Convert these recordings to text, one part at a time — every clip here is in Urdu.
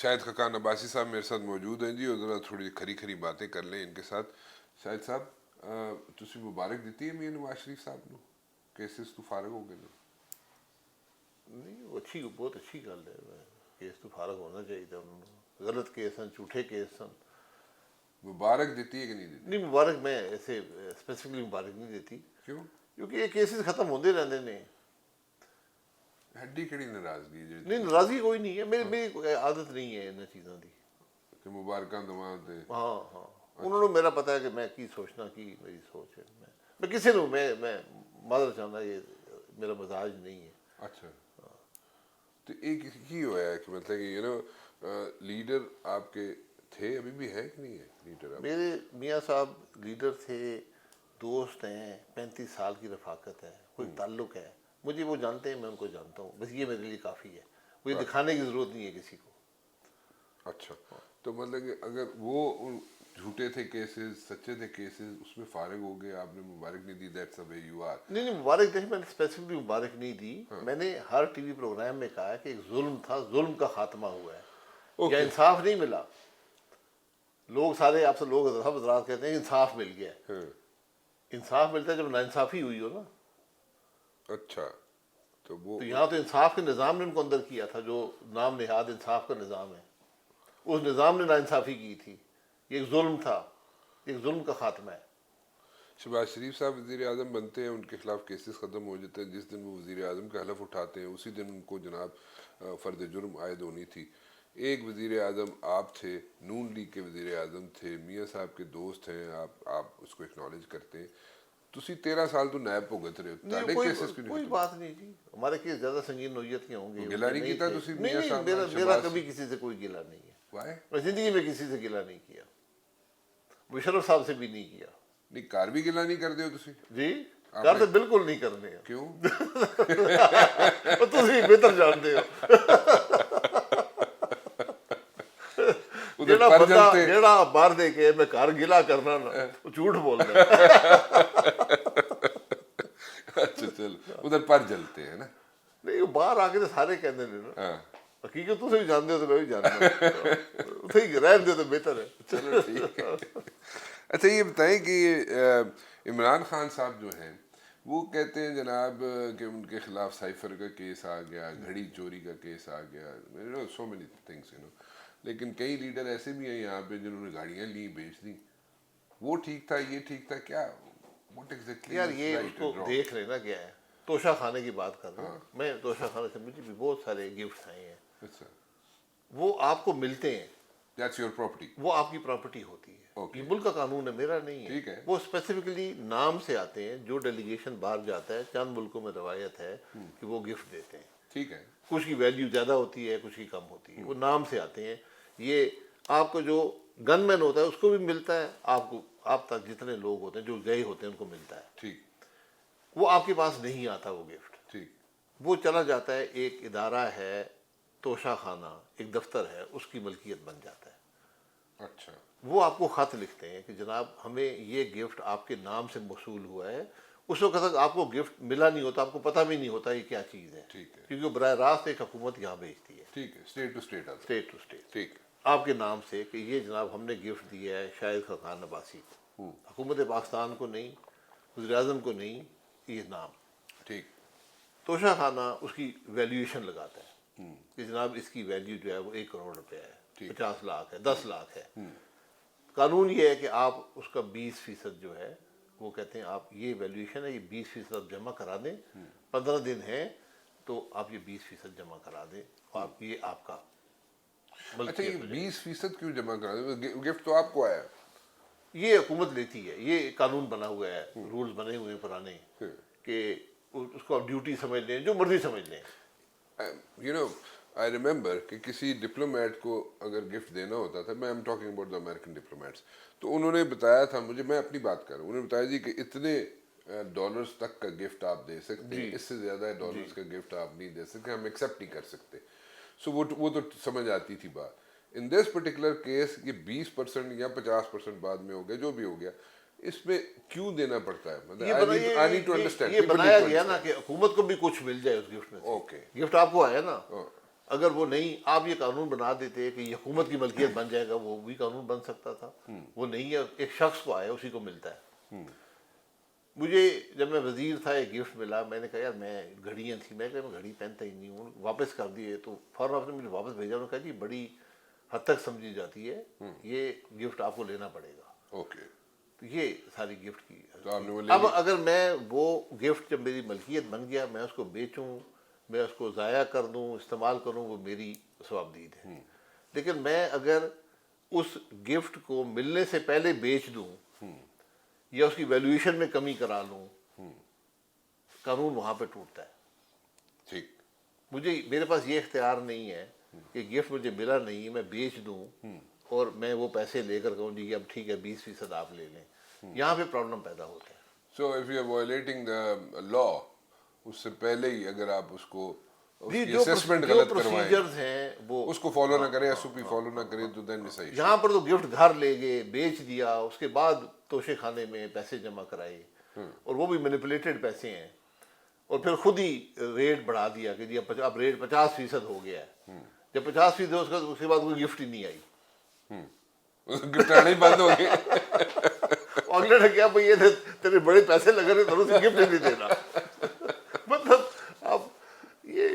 شاہد خاقان عباسی صاحب میرے ساتھ موجود ہیں جی, اور ذرا تھوڑی کھری کھری باتیں کر لیں ان کے ساتھ. شاہد صاحب تسی مبارک دیتی ہے میاں نواز شریف صاحب نو کیسز تو فارغ ہو گئے؟ نہیں وہ اچھی بہت اچھی گل ہے, کیس تو فارغ ہونا چاہیے تھا انہوں نے. غلط کیس ہیں, جھوٹے کیس ہیں. مبارک دیتی ہے کہ نہیں دیتی؟ نہیں مبارک میں ایسے اسپیسیفکلی مبارک نہیں دیتی, کیوں؟ کیونکہ یہ کیسز ختم ہوتے رہتے ہیں. ہڈی کھڑی ناراضگی نہیں ناراضگی کوئی نہیں ہے, میری کوئی عادت نہیں ہے ان چیزوں کی کہ مبارکاں دواں دے. ہاں ہاں, انہوں نے میرا پتا ہے کہ میں کی سوچنا کی میری سوچ ہے. میں کسی نے میں معذرت چاہتا, یہ میرا مزاج نہیں ہے. اچھا, تو ایک کی ہوا ہے کہ مطلب کہ لیڈر آپ کے تھے, ابھی بھی ہے کہ نہیں ہے لیڈر آپ؟ میرے میاں صاحب لیڈر تھے, دوست ہیں, 35 سال کی رفاقت ہے, کوئی تعلق ہے. مجھے وہ جانتے ہیں, میں ان کو جانتا ہوں, بس یہ میرے لیے کافی ہے. مجھے دکھانے کی ضرورت نہیں ہے کسی کو. اچھا, تو مطلب کہ اگر وہ جھوٹے تھے کیسز, سچے تھے کیسز, اس میں فارغ ہو گئے, آپ نے مبارک نہیں دی, that's the way you are. نہیں مبارک دیکھیں, میں نے اسپیسیفکلی مبارک نہیں دی. میں نے ہر ٹی وی پروگرام میں کہا کہ ایک ظلم تھا, ظلم کا خاتمہ ہوا ہے, یا انصاف نہیں ملا. لوگ سارے آپ سے لوگ سب حضرات کہتے ہیں انصاف مل گیا. انصاف ملتا ہے جب ناانصافی ہوئی ہو نا. اچھا, تو وہ یہاں تو انصاف کے نظام نے ان کو اندر کیا تھا, جو نام نہاد انصاف کا نظام ہے. اس نظام نے ناانصافی کی تھی. یہ ایک ظلم تھا, ایک ظلم کا خاتمہ ہے. شہباز شریف صاحب وزیر اعظم بنتے ہیں, ان کے خلاف کیسز ختم ہو جاتے ہیں. جس دن وہ وزیر اعظم کا حلف اٹھاتے ہیں اسی دن ان کو جناب فرد جرم عائد ہونی تھی. ایک وزیر اعظم آپ تھے, نون لیگ کے وزیر اعظم تھے, میاں صاحب کے دوست ہیں, آپ اس کو اکنالج کرتے ہیں. تسی 13 سال تو نیب بھگت رہے ہو, تاڑے کیسز کیوں نہیں کوئی ختم؟ بات نہیں جی, ہمارے کیس زیادہ سنگین نوعیت کے ہوں گے. گلا نہیں کیتا تسی میاں نہیں صاحب میرا شہباز؟ کبھی کسی سے کوئی گلا نہیں ہے. وائے؟ میں زندگی میں کسی سے گلا نہیں کیا, مشرف صاحب سے بھی نہیں کیا. نہیں کار بھی گلا نہیں کرتے ہو تسی؟ جی کر تو بالکل نہیں کرنے ہیں. کیوں؟ تسی بہتر جانتے ہو. جیڑا بندہ جیڑا مار دے کے میں گھر گلا کرنا نا, وہ جھوٹ بولنا. اچھا چل, ادھر پر جلتے ہیں نا. نہیں وہ باہر آ کے تو سارے کہتے ہیں نا, حقیقت تسی بھی جانتے ہو تو میں بھی جانتا ہوں. اتنے رہن دے تو بہتر ہے. چلو ٹھیک ہے. اچھا یہ بتائیں کہ عمران خان صاحب جو ہیں وہ کہتے ہیں جناب کہ ان کے خلاف سائفر کا کیس آ گیا, گھڑی چوری کا کیس آ گیا, سو مینی تھنگس لیکن کئی لیڈر ایسے بھی ہیں یہاں پہ جنہوں نے گاڑیاں لی بیچ دی. وہ ٹھیک تھا, یہ ٹھیک تھا, کیا what exactly یار is یہ right اس کو and wrong؟ دیکھ لینا کیا ہے. توشہ خانے کی بات کر رہا ہوں میں. توشہ خانے سے مجھے بھی بہت سارے گفٹس آئے ہیں. اچھا, وہ آپ کو ملتے ہیں, that's your property. وہ آپ کی پراپرٹی ہوتی ہے. یہ ملک کا قانون ہے, میرا نہیں ٹھیک ہے. ہے. وہ اسپیسیفکلی نام سے آتے ہیں. جو ڈیلیگیشن باہر جاتا ہے, چند ملکوں میں روایت ہے کہ وہ گفٹ دیتے ہیں. ٹھیک ہے. کچھ کی ویلیو زیادہ ہوتی ہے, کچھ کی کم ہوتی ہے. وہ نام سے آتے ہیں. یہ آپ کو جو گن مین ہوتا ہے اس کو بھی ملتا ہے, آپ کو آپ تک جتنے لوگ ہوتے ہیں جو گئے ہوتے ہیں ان کو ملتا ہے. ٹھیک. وہ آپ کے پاس نہیں آتا وہ گفٹ. ٹھیک. وہ چلا جاتا ہے, ایک ادارہ ہے توشہ خانہ, ایک دفتر ہے, اس کی ملکیت بن جاتا ہے. اچھا. وہ آپ کو خط لکھتے ہیں کہ جناب ہمیں یہ گفٹ آپ کے نام سے موصول ہوا ہے. اس وقت تک آپ کو گفٹ ملا نہیں ہوتا, آپ کو پتہ بھی نہیں ہوتا یہ کیا چیز ہے. ٹھیک ہے. کیونکہ براہ راست ایک حکومت یہاں بھیجتی ہے. ٹھیک ہے, اسٹیٹ ٹو اسٹیٹ آتا ہے. State to state. ٹھیک. آپ کے نام سے کہ یہ جناب ہم نے گفٹ دیا ہے شاہد خاقان عباسی کو, حکومت پاکستان کو نہیں, وزیر اعظم کو نہیں, یہ نام. ٹھیک. توشہ خانہ اس کی ویلیویشن لگاتا ہے کہ جناب اس کی ویلیو جو ہے وہ 1 کروڑ روپے ہے, 50 لاکھ ہے, 10 لاکھ ہے. قانون یہ ہے کہ آپ اس کا 20% جو ہے وہ کہتے ہیں آپ یہ ویلیویشن ہے, یہ 20% آپ جمع کرا دیں. 15 دن ہے تو آپ یہ 20% جمع کرا دیں, اور یہ آپ کا. اچھا, یہ 20% کیوں جمع کرا دیں؟ گفٹ تو آپ کو آیا. یہ حکومت لیتی ہے, یہ قانون بنا ہوا ہے, رولز بنے ہوئے ہیں پرانے, کہ اس کو آپ ڈیوٹی سمجھ لیں, جو مرضی سمجھ لیں. I remember کہ کسی ڈپلومیٹ کو اگر گفٹ دینا ہوتا تھا, میں I'm talking about the American diplomats, تو انہوں نے بتایا تھا مجھے, میں اپنی بات کر رہا ہوں, انہوں نے بتایا جی کہ اتنے ڈالرز تک کا گفٹ آپ دے سکتے ہیں, اس سے زیادہ ڈالرز کا گفٹ آپ نہیں دے سکتے, ہم ایکسیپٹ نہیں کر سکتے. سو وہ تو سمجھ آتی تھی بات. ان دس پرٹیکولر کیس یہ 20% یا 50% بعد میں ہو گیا, جو بھی ہو گیا, اس میں کیوں دینا پڑتا ہے؟ یہ بنایا گیا نا کہ حکومت کو بھی کچھ مل جائے اس گفٹ میں. اوکے, گفٹ آپ کو آیا نا, اگر وہ نہیں آپ یہ قانون بنا دیتے کہ یہ حکومت کی ملکیت بن جائے گا، وہ بھی قانون بن سکتا تھا. وہ نہیں ہے، ایک شخص کو آیا اسی کو ملتا ہے. مجھے جب میں وزیر تھا ایک گفٹ ملا، میں نے کہا یار میں گھڑیاں تھیں، میں کہا میں گھڑی پہنتا ہی نہیں ہوں، واپس کر دیے. تو فوراً آپ نے مجھے واپس بھیجا، انہوں نے کہا جی بڑی حد تک سمجھی جاتی ہے، یہ گفٹ آپ کو لینا پڑے گا. اوکے. تو یہ ساری گفٹ کی. تو آپ نے وہ لے اب لی؟ اگر میں وہ گفٹ جب میری ملکیت بن گیا، میں اس کو بیچوں، میں اس کو ضائع کر دوں، استعمال کروں، وہ میری ثوابدید ہے. لیکن میں اگر اس گفٹ کو ملنے سے پہلے بیچ دوں یا اس کی ویلیویشن میں کمی کرا لوں، قانون وہاں پہ ٹوٹتا ہے. ٹھیک. میرے پاس یہ اختیار نہیں ہے کہ گفٹ مجھے ملا نہیں، میں بیچ دوں اور میں وہ پیسے لے کر کہوں جی اب ٹھیک ہے 20% آپ لے لیں. یہاں پہ پرابلم پیدا ہوتا ہے. So if you are violating the law, اس سے پہلے ہی اگر آپ اس کو اس جی کی اسیسمنٹ جو غلط کروائیں، پروسیجرز ہیں وہ اس کو فالو نہ کریں، ایس او پی فالو نہ کریں، تو دین اٹس ایشو. یہاں پر تو گفٹ گھر لے گئے، بیچ دیا، اس کے بعد توشے خانے میں پیسے جمع کرائے، اور وہ بھی مینیپولیٹڈ پیسے ہیں، اور پھر خود ہی ریٹ بڑھا دیا کہ جی اب ریٹ 50% ہو گیا ہے. جب 50% ہو اس کے بعد کوئی گفٹ ہی نہیں آئی. گفٹ آنے ہی بند ہو گئے. اگلے نے کیا بھائی یہ تیرے بڑے پیسے لگ رہے تو اسے گفٹ نہیں دینا. مطلب اب یہ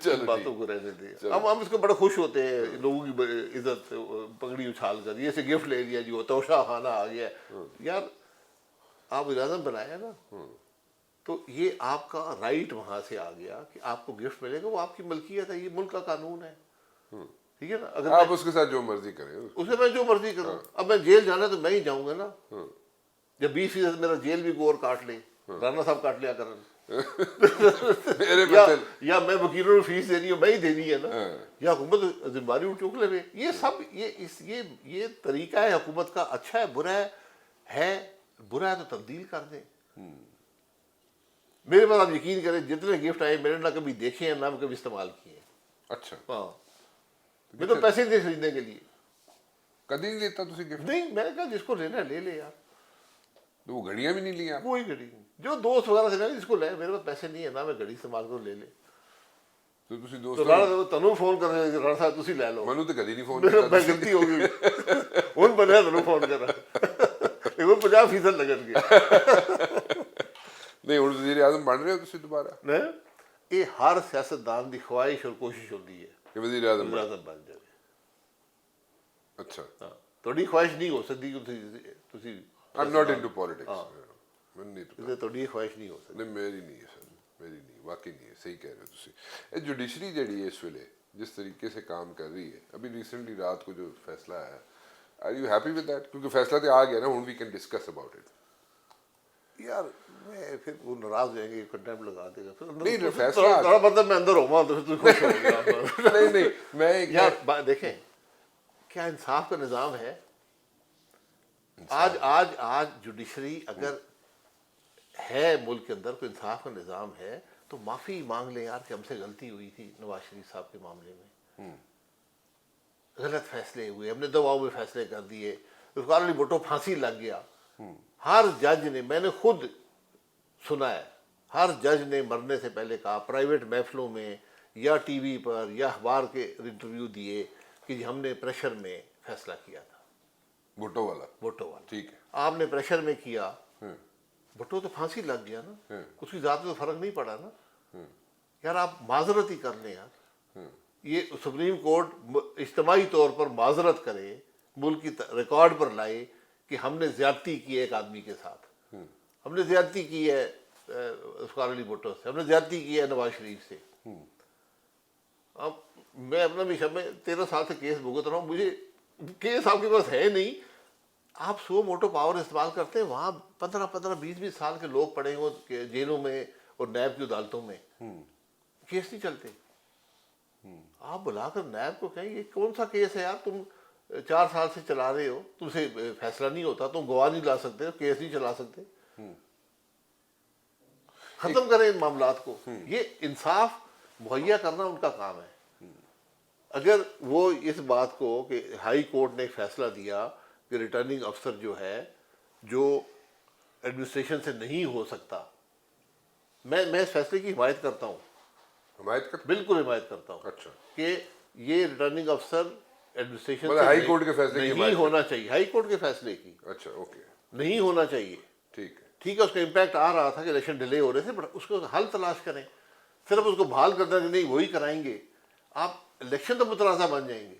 چلو باتوں کو رہنے دیں. اب ہم اس کو بڑے خوش ہوتے ہیں، لوگوں کی عزت پگڑی اچھال کر یہ سے گفٹ لے لیا جی وہ توشہ خانہ آ گیا. یار آپ وزیراعظم بنایا نا، تو یہ آپ کا رائٹ وہاں سے آ گیا کہ آپ کو گفٹ ملے گا، وہ آپ کی ملکیت ہے، یہ ملک کا قانون ہے. ٹھیک ہے نا. اگر آپ اس کے ساتھ جو مرضی کریں. اسے میں جو مرضی کروں، اب میں جیل جانا تو میں ہی جاؤں گا نا. جب 20% میرا جیل بھی کو اور کاٹ لے، رانا صاحب کاٹ لیا کرن، یا میں وکیلوں کو فیس دینی ہو میں ہی دینی ہے نا، یا حکومت ذمہ داری چوک لے. یہ سب یہ طریقہ ہے حکومت کا. اچھا ہے برا ہے برا ہے تو تبدیل کر دیں. میرے پاس آپ یقین کریں جتنے گفٹ آئے میں نے نہ کبھی دیکھے ہیں نہ کبھی استعمال کیے ہیں. اچھا. ہاں میں تو پیسے دے خریدنے کے لیے کدی نہیں لیتا تسی گفٹ؟ نہیں. میں نے کہا جس کو لینا ہے لے لے یار. تو وہ گھڑیاں بھی نہیں لی آپ؟ کوئی گھڑی نہیں. جو دوست وغیرہ سے میں جس کو لے، میرے پاس پیسے نہیں ہے نہ میں گھڑی استعمال کروں، لے لے. تو تسی تو دوست رانا تنوں فون کر رہے رانا صاحب تسی لے لو. منو تو کدی نہیں فون میں کیتا. غلطی ہو گئی ہوں بنیا تنوں فون کر رہا لیکن 50% لگن گیا. نہیں ہوں وزیر اعظم بن رہے ہو تسی دوبارہ؟ یہ ہر سیاستدان کی خواہش اور کوشش ہوتی ہے کہ وزیر اعظم بن جائے. اچھا. تھوڑی خواہش نہیں ہو سکتی کہ تسی I am not into politics. تھوڑی خواہش نہیں ہو سکتی. نہیں میری نہیں ہے سر، میری نہیں، واقعی نہیں ہے. صحیح کہہ رہے ہو تسی. جوڈیشری جڑی ہے اس ویلے جس طریقے سے کام کر رہی ہے، ابھی ریسنٹلی رات کو جو فیصلہ آیا، are you happy with that? کیونکہ فیصلہ تو آ گیا نا، ہوں we can discuss about it. یار میں پھر وہ ناراض ہو جائیں گے، کنٹمپٹ لگا دے گا. نہیں فیصلہ مطلب میں اندر ہوں تو پھر خوش ہو گیا. نہیں نہیں میں یار دیکھیں کیا انصاف کا نظام ہے. آج جوڈیشری اگر ہے ملک کے اندر کوئی انصاف کا نظام ہے تو معافی مانگ لیں یار کہ ہم سے غلطی ہوئی تھی نواز شریف صاحب کے معاملے میں. غلط فیصلے ہوئے، ہم نے دباؤ میں فیصلے کر دیے، ذوالفقار علی بھٹو پھانسی لگ گیا. ہر جج نے، میں نے خود سنا ہے، ہر جج نے مرنے سے پہلے کہا پرائیویٹ محفلوں میں یا ٹی وی پر یا اخبار کے انٹرویو دیے کہ جی ہم نے پریشر میں فیصلہ کیا تھا. بھٹو والا. بھٹو والا ٹھیک ہے. آپ نے پریشر میں کیا. بھٹو تو پھانسی لگ گیا نا، اس کی ذات میں تو فرق نہیں پڑا نا. یار آپ معذرت ہی کر لیں یار. یہ سپریم کورٹ اجتماعی طور پر معذرت کرے، ملک کی ریکارڈ پر لائے کہ ہم نے زیادتی کی ہے ایک آدمی کے ساتھ، ہم نے زیادتی کی ہے ذوالفقار علی بھٹو سے، ہم نے زیادتی کی ہے نواز شریف سے. اب میں اپنا بھی شب میں 13 سال سے کیس بھگت رہا ہوں، مجھے کیس آپ کے پاس ہے نہیں. آپ سو موٹو پاور استعمال کرتے ہیں، وہاں 15-20 سال کے لوگ پڑے ہوئے جیلوں میں اور نیب کی عدالتوں میں، کیس نہیں چلتے. آپ بلا کر نیب کو کہیں یہ کون سا کیس ہے یار، تم 4 سال سے چلا رہے ہو، تم سے فیصلہ نہیں ہوتا، تم گواہ نہیں لا سکتے، کیس نہیں چلا سکتے. ختم کریں ان معاملات کو. یہ انصاف مہیا کرنا ان کا کام ہے. اگر وہ اس بات کو کہ ہائی کورٹ نے ایک فیصلہ دیا کہ ریٹرننگ افسر جو ہے جو ایڈمنسٹریشن سے نہیں ہو سکتا، میں اس فیصلے کی حمایت کرتا ہوں. حمایت کر بالکل حمایت کرتا ہوں اچھا کہ یہ ریٹرننگ افسر ایڈمنسٹریشن مطلب ہائی کورٹ کے فیصلے کی نہیں حمایت ہونا چاہیے، ہائی کورٹ کے فیصلے کی اچھا اوکے نہیں ہونا چاہیے. ٹھیک ہے ٹھیک ہے، اس کا امپیکٹ آ رہا تھا کہ الیکشن ڈیلے ہو رہے تھے، بٹ اس کو حل تلاش کریں. صرف اس کو بحال کرنا کہ نہیں وہی کرائیں گے، آپ الیکشن تو متنازع بن جائیں گے.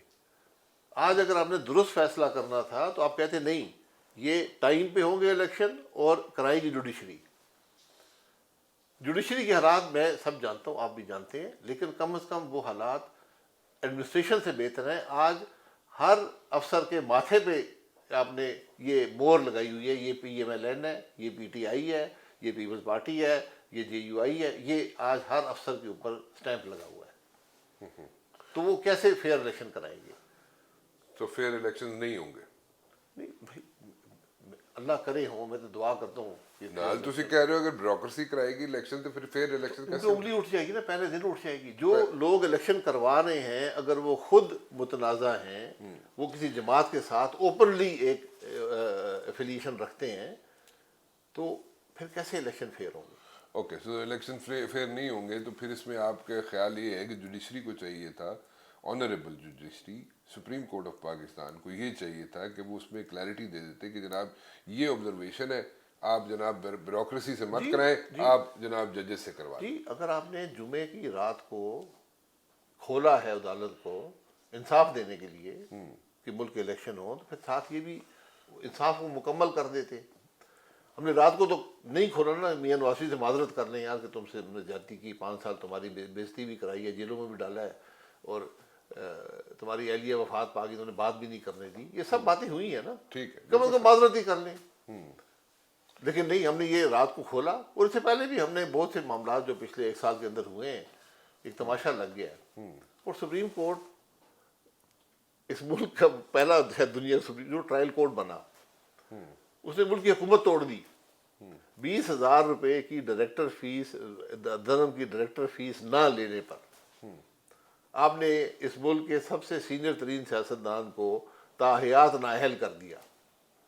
آج اگر آپ نے درست فیصلہ کرنا تھا تو آپ کہتے نہیں یہ ٹائم پہ ہوں گے الیکشن اور کرائے گی جوڈیشری. جوڈیشری کے حالات میں سب جانتا ہوں، آپ بھی جانتے ہیں، لیکن کم از کم وہ حالات ایڈمنسٹریشن سے بہتر ہیں. آج ہر افسر کے ماتھے پہ آپ نے یہ مور لگائی ہوئی ہے، یہ پی ایم ایل این ہے، یہ پی ٹی آئی ہے، یہ پیپلز پارٹی ہے، یہ جے یو آئی ہے. یہ آج ہر افسر کے اوپر اسٹیمپ لگا ہوا ہے. تو وہ کیسے فیئر الیکشن کرائیں گے؟ تو فیئر الیکشن نہیں ہوں گے. نہیں بھائی، اللہ کرے ہوں، میں تو دعا کرتا ہوں کہ نال تسی کہہ رہے ہو اگر بیوروکریسی کرائے گی الیکشن تو پھر فیئر الیکشن ان کیسے پہ انگلی اٹھ جائے گی نا، پہلے دن اٹھ جائے گی. جو لوگ الیکشن کروا رہے ہیں اگر وہ خود متنازع ہیں، وہ کسی جماعت کے ساتھ اوپنلی ایک افیلیشن رکھتے ہیں، تو پھر کیسے الیکشن فیئر ہوں گے؟ اوکے سو الیکشن فیئر نہیں ہوں گے تو پھر اس میں آپ کا خیال یہ ہے کہ جوڈیشری کو چاہیے تھا، honourable judiciary supreme court of Pakistan کو یہ چاہیے تھا کہ وہ اس میں کلیئرٹی دے دیتے کہ جناب یہ آبزرویشن ہے، آپ جناب بیوروکریسی سے مت کرائیں، آپ جناب ججز سے کروائیں. جی اگر آپ نے جمعے کی رات کو کھولا ہے عدالت کو انصاف دینے کے لیے کہ ملک کے الیکشن ہوں، تو پھر ساتھ یہ بھی انصاف کو مکمل کر دیتے. ہم نے رات کو تو نہیں کھولا نا، میاں نواسی سے معذرت کر لیں یار کہ تم سے ہم نے زیادتی کی، 5 سال تمہاری بےزتی بھی کرائی ہے، جیلوں میں بھی ڈالا ہے، اور تمہاری اہلیہ وفات پا گئی، انہوں نے بات بھی نہیں کرنے دی. یہ سب باتیں ہوئی ہیں نا، ٹھیک ہے کم از کم معذرت ہی کر لیں. لیکن نہیں، ہم نے یہ رات کو کھولا، اور اس سے پہلے بھی ہم نے بہت سے معاملات جو پچھلے 1 سال کے اندر ہوئے ہیں، ایک تماشا لگ گیا ہے. اور سپریم کورٹ اس ملک کا پہلا دنیا جو ٹرائل کورٹ بنا، اس نے ملک کی حکومت توڑ دی. 20,000 روپے کی ڈائریکٹر فیس، دھرم کی ڈائریکٹر فیس نہ لینے پر آپ نے اس ملک کے سب سے سینئر ترین سیاستدان کو تاحیات نااہل کر دیا.